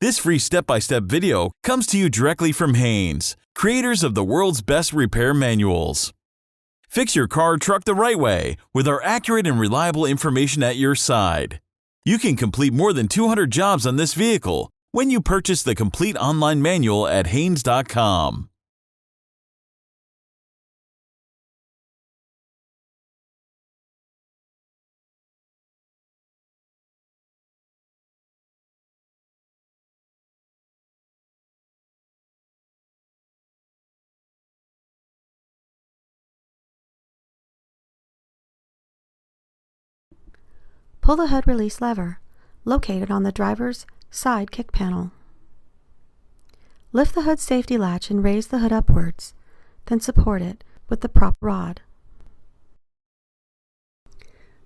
This free step-by-step video comes to you directly from Haynes, creators of the world's best repair manuals. Fix your car or truck the right way with our accurate and reliable information at your side. You can complete more than 200 jobs on this vehicle when you purchase the complete online manual at Haynes.com. Pull the hood release lever, located on the driver's side kick panel. Lift the hood safety latch and raise the hood upwards, then support it with the prop rod.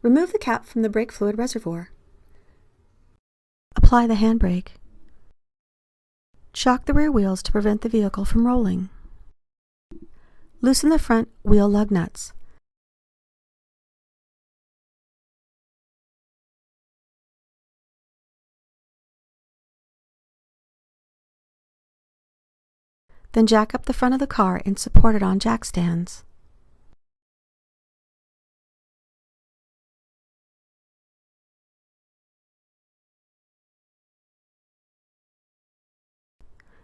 Remove the cap from the brake fluid reservoir. Apply the handbrake. Shock the rear wheels to prevent the vehicle from rolling. Loosen the front wheel lug nuts. Then jack up the front of the car and support it on jack stands.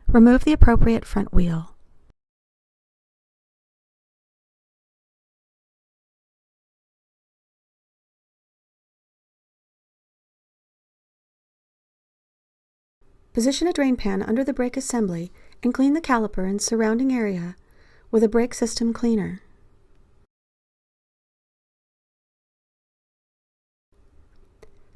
Remove the appropriate front wheel. Position a drain pan under the brake assembly and clean the caliper and surrounding area with a brake system cleaner.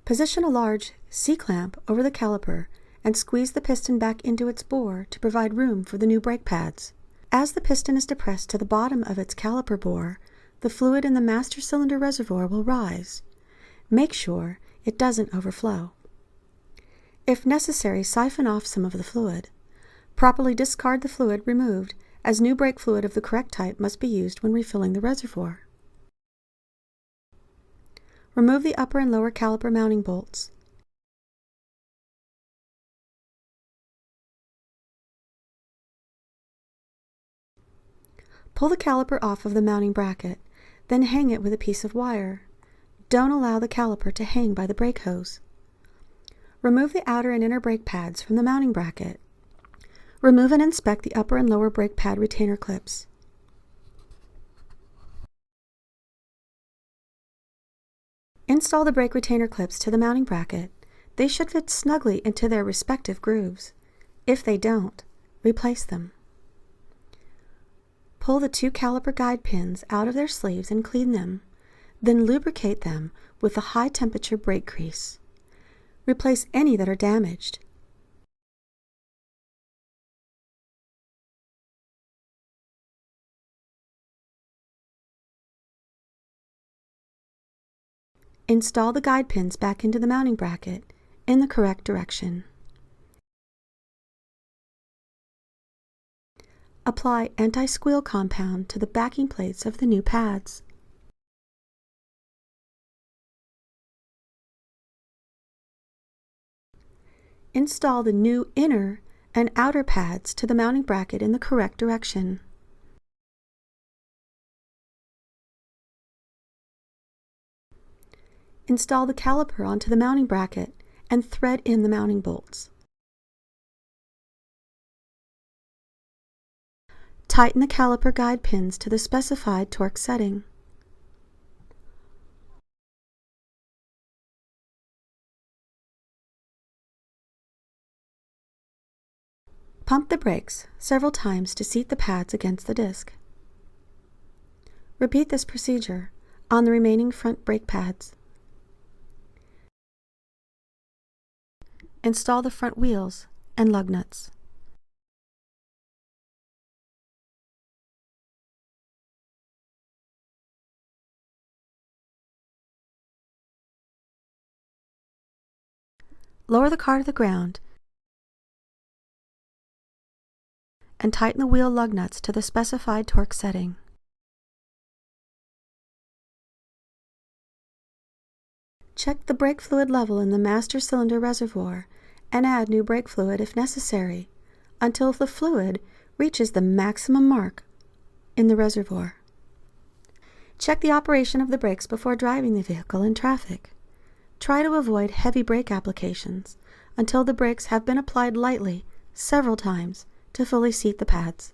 Position a large C-clamp over the caliper and squeeze the piston back into its bore to provide room for the new brake pads. As the piston is depressed to the bottom of its caliper bore, the fluid in the master cylinder reservoir will rise. Make sure it doesn't overflow. If necessary, siphon off some of the fluid. Properly discard the fluid removed, as new brake fluid of the correct type must be used when refilling the reservoir. Remove the upper and lower caliper mounting bolts. Pull the caliper off of the mounting bracket, then hang it with a piece of wire. Don't allow the caliper to hang by the brake hose. Remove the outer and inner brake pads from the mounting bracket. Remove and inspect the upper and lower brake pad retainer clips. Install the brake retainer clips to the mounting bracket. They should fit snugly into their respective grooves. If they don't, replace them. Pull the two caliper guide pins out of their sleeves and clean them. Then lubricate them with a high-temperature brake grease. Replace any that are damaged. Install the guide pins back into the mounting bracket in the correct direction. Apply anti-squeal compound to the backing plates of the new pads. Install the new inner and outer pads to the mounting bracket in the correct direction. Install the caliper onto the mounting bracket and thread in the mounting bolts. Tighten the caliper guide pins to the specified torque setting. Pump the brakes several times to seat the pads against the disc. Repeat this procedure on the remaining front brake pads. Install the front wheels and lug nuts. Lower the car to the ground and tighten the wheel lug nuts to the specified torque setting. Check the brake fluid level in the master cylinder reservoir and add new brake fluid if necessary, until the fluid reaches the maximum mark in the reservoir. Check the operation of the brakes before driving the vehicle in traffic. Try to avoid heavy brake applications until the brakes have been applied lightly several times to fully seat the pads.